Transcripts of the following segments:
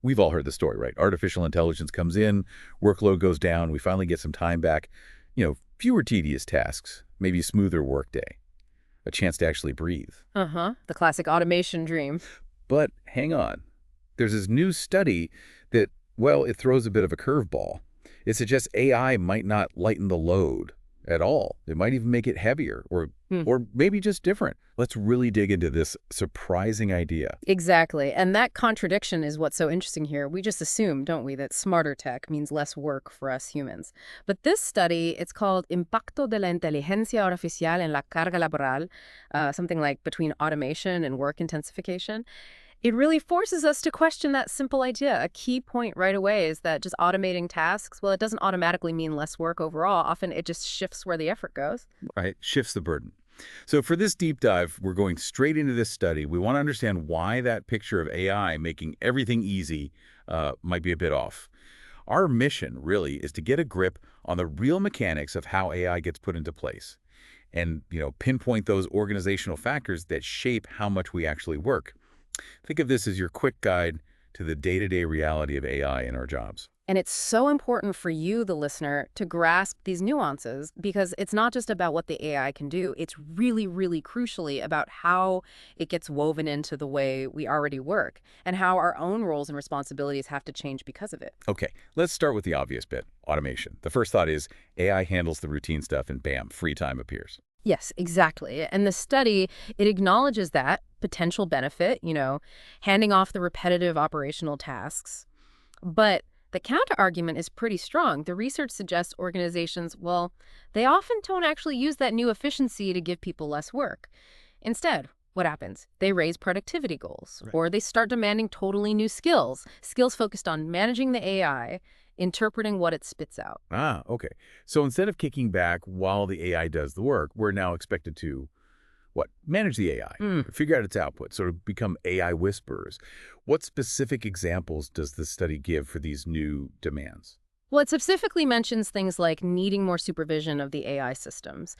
We've all heard the story, right? Artificial intelligence comes in, workload goes down, we finally get some time back. Fewer tedious tasks, maybe a smoother workday, a chance to actually breathe. Uh-huh. The classic automation dream. But hang on. There's this new study that, well, it throws a bit of a curveball. It suggests AI might not lighten the load at all. It might even make it heavier Hmm. or maybe just different. Let's really dig into this surprising idea. Exactly. And that contradiction is what's so interesting here. We just assume, don't we, that smarter tech means less work for us humans. But this study, it's called Impacto de la Inteligencia Artificial en la Carga Laboral, something like between automation and work intensification. It really forces us to question that simple idea. A key point right away is that just automating tasks, well, it doesn't automatically mean less work overall. Often it just shifts where the effort goes. Right? Shifts the burden. So for this deep dive, we're going straight into this study. We want to understand why that picture of AI making everything easy might be a bit off. Our mission, really, is to get a grip on the real mechanics of how AI gets put into place and, pinpoint those organizational factors that shape how much we actually work. Think of this as your quick guide to the day-to-day reality of AI in our jobs. And it's so important for you, the listener, to grasp these nuances because it's not just about what the AI can do. It's really, really crucially about how it gets woven into the way we already work and how our own roles and responsibilities have to change because of it. Okay, let's start with the obvious bit, automation. The first thought is AI handles the routine stuff and bam, free time appears. Yes, exactly. And the study, it acknowledges that potential benefit, handing off the repetitive operational tasks. But the counter-argument is pretty strong. The research suggests organizations, well, they often don't actually use that new efficiency to give people less work. Instead, what happens? They raise productivity goals, Right. or they start demanding totally new skills focused on managing the AI, interpreting what it spits out. Ah, okay. So instead of kicking back while the AI does the work, we're now expected to what? Manage the AI, Hmm. figure out its output, sort of become AI whisperers. What specific examples does this study give for these new demands? Well, it specifically mentions things like needing more supervision of the AI systems,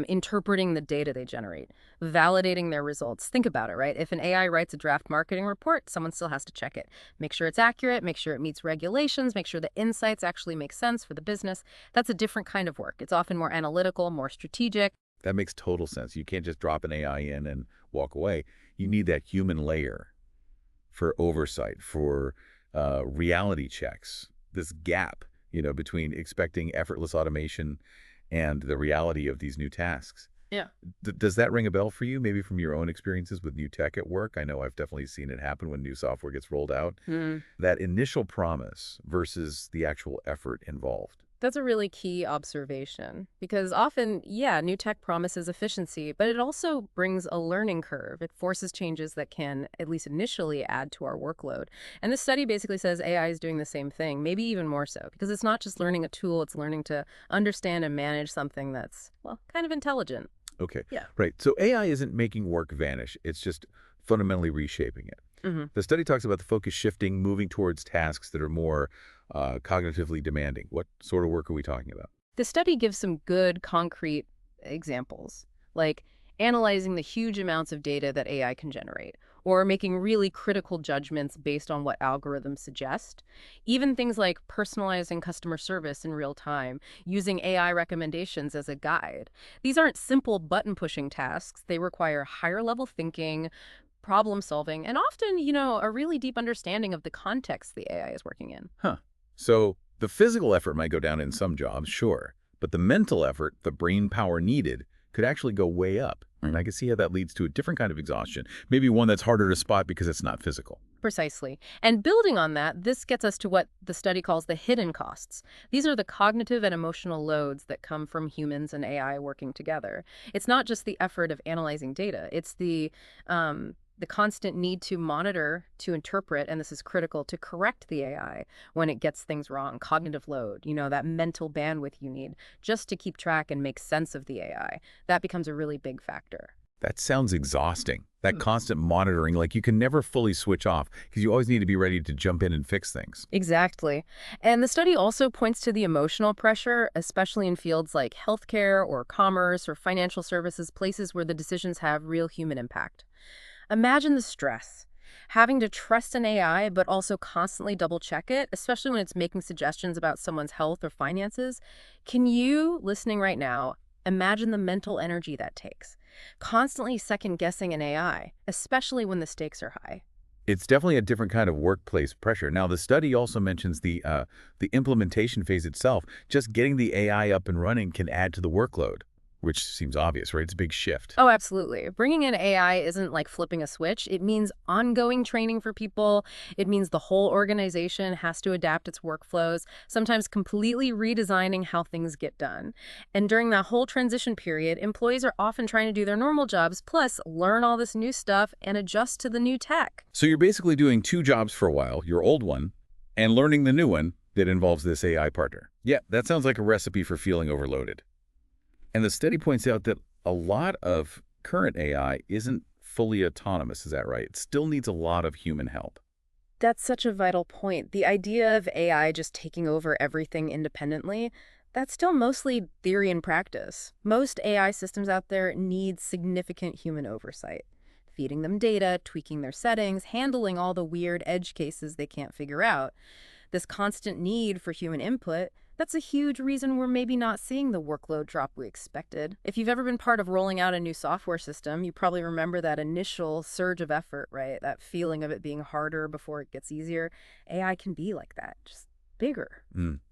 interpreting the data they generate, validating their results. Think about it, right? If an AI writes a draft marketing report, someone still has to check it. Make sure it's accurate, make sure it meets regulations, make sure the insights actually make sense for the business. That's a different kind of work. It's often more analytical, more strategic. That makes total sense. You can't just drop an AI in and walk away. You need that human layer for oversight, for reality checks, this gap, between expecting effortless automation and the reality of these new tasks. Yeah. Does that ring a bell for you, maybe from your own experiences with new tech at work? I know I've definitely seen it happen when new software gets rolled out. Hmm. That initial promise versus the actual effort involved. That's a really key observation because often, yeah, new tech promises efficiency, but it also brings a learning curve. It forces changes that can, at least initially, add to our workload. And this study basically says AI is doing the same thing, maybe even more so, because it's not just learning a tool, it's learning to understand and manage something that's, well, kind of intelligent. Okay, Yeah. right. So AI isn't making work vanish. It's just fundamentally reshaping it. Hmm. The study talks about the focus shifting, moving towards tasks that are more cognitively demanding. What sort of work are we talking about? The study gives some good, concrete examples, like analyzing the huge amounts of data that AI can generate, or making really critical judgments based on what algorithms suggest. Even things like personalizing customer service in real time, using AI recommendations as a guide. These aren't simple button-pushing tasks. They require higher-level thinking, problem solving, and often, a really deep understanding of the context the AI is working in. Huh. So the physical effort might go down in some jobs, sure, but the mental effort, the brain power needed, could actually go way up. And I can see how that leads to a different kind of exhaustion, maybe one that's harder to spot because it's not physical. Precisely. And building on that, this gets us to what the study calls the hidden costs. These are the cognitive and emotional loads that come from humans and AI working together. It's not just the effort of analyzing data. It's the constant need to monitor, to interpret, and this is critical, to correct the AI when it gets things wrong. Cognitive load, that mental bandwidth you need just to keep track and make sense of the AI. That becomes a really big factor. That sounds exhausting. That constant monitoring, like you can never fully switch off because you always need to be ready to jump in and fix things. Exactly. And the study also points to the emotional pressure, especially in fields like healthcare or commerce or financial services, places where the decisions have real human impact. Imagine the stress. Having to trust an AI, but also constantly double check it, especially when it's making suggestions about someone's health or finances. Can you, listening right now, imagine the mental energy that takes? Constantly second guessing an AI, especially when the stakes are high. It's definitely a different kind of workplace pressure. Now, the study also mentions the implementation phase itself. Just getting the AI up and running can add to the workload, which seems obvious, right? It's a big shift. Oh, absolutely. Bringing in AI isn't like flipping a switch. It means ongoing training for people. It means the whole organization has to adapt its workflows, sometimes completely redesigning how things get done. And during that whole transition period, employees are often trying to do their normal jobs, plus learn all this new stuff and adjust to the new tech. So you're basically doing two jobs for a while, your old one, and learning the new one that involves this AI partner. Yeah, that sounds like a recipe for feeling overloaded. And the study points out that a lot of current AI isn't fully autonomous, is that right? It still needs a lot of human help. That's such a vital point. The idea of AI just taking over everything independently, that's still mostly theory and practice. Most AI systems out there need significant human oversight. Feeding them data, tweaking their settings, handling all the weird edge cases they can't figure out. This constant need for human input, that's a huge reason we're maybe not seeing the workload drop we expected. If you've ever been part of rolling out a new software system, you probably remember that initial surge of effort, right? That feeling of it being harder before it gets easier. AI can be like that, just bigger.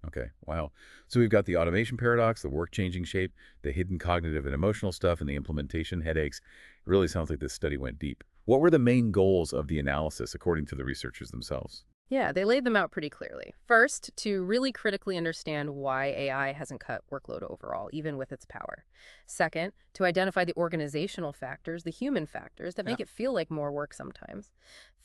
Okay, wow. So we've got the automation paradox, the work-changing shape, the hidden cognitive and emotional stuff, and the implementation headaches. It really sounds like this study went deep. What were the main goals of the analysis, according to the researchers themselves? Yeah, they laid them out pretty clearly. First, to really critically understand why AI hasn't cut workload overall, even with its power. Second, to identify the organizational factors, the human factors that Yeah. make it feel like more work sometimes.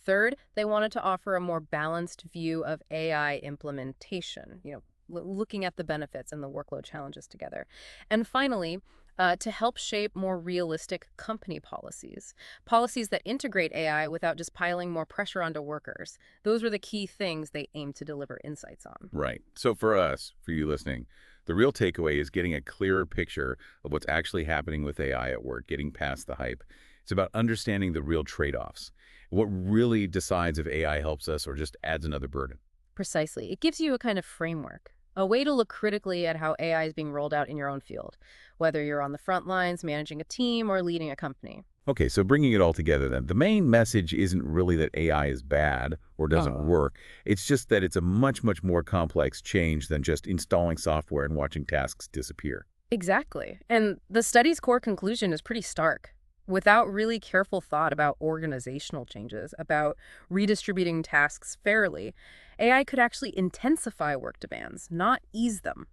Third, they wanted to offer a more balanced view of AI implementation, looking at the benefits and the workload challenges together. And finally, to help shape more realistic company policies, policies that integrate AI without just piling more pressure onto workers. Those were the key things they aimed to deliver insights on. Right. So for us, for you listening, the real takeaway is getting a clearer picture of what's actually happening with AI at work, getting past the hype. It's about understanding the real trade-offs. What really decides if AI helps us or just adds another burden. Precisely. It gives you a kind of framework, a way to look critically at how AI is being rolled out in your own field, whether you're on the front lines, managing a team, or leading a company. Okay, so bringing it all together then, the main message isn't really that AI is bad or doesn't Oh. work. It's just that it's a much, much more complex change than just installing software and watching tasks disappear. Exactly. And the study's core conclusion is pretty stark. Without really careful thought about organizational changes, about redistributing tasks fairly, AI could actually intensify work demands, not ease them.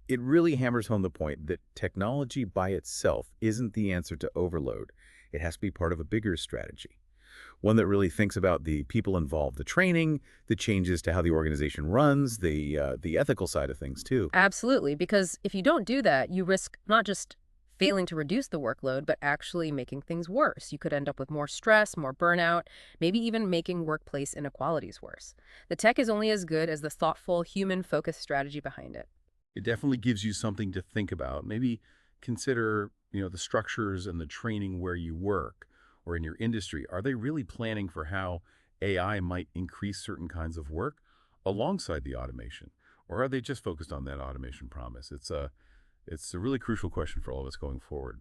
It really hammers home the point that technology by itself isn't the answer to overload. It has to be part of a bigger strategy, one that really thinks about the people involved, the training, the changes to how the organization runs, the ethical side of things too. Absolutely, because if you don't do that, you risk not just failing to reduce the workload, but actually making things worse. You could end up with more stress, more burnout, maybe even making workplace inequalities worse. The tech is only as good as the thoughtful, human-focused strategy behind it. It definitely gives you something to think about. Maybe consider, the structures and the training where you work or in your industry. Are they really planning for how AI might increase certain kinds of work alongside the automation? Or are they just focused on that automation promise? It's a really crucial question for all of us going forward.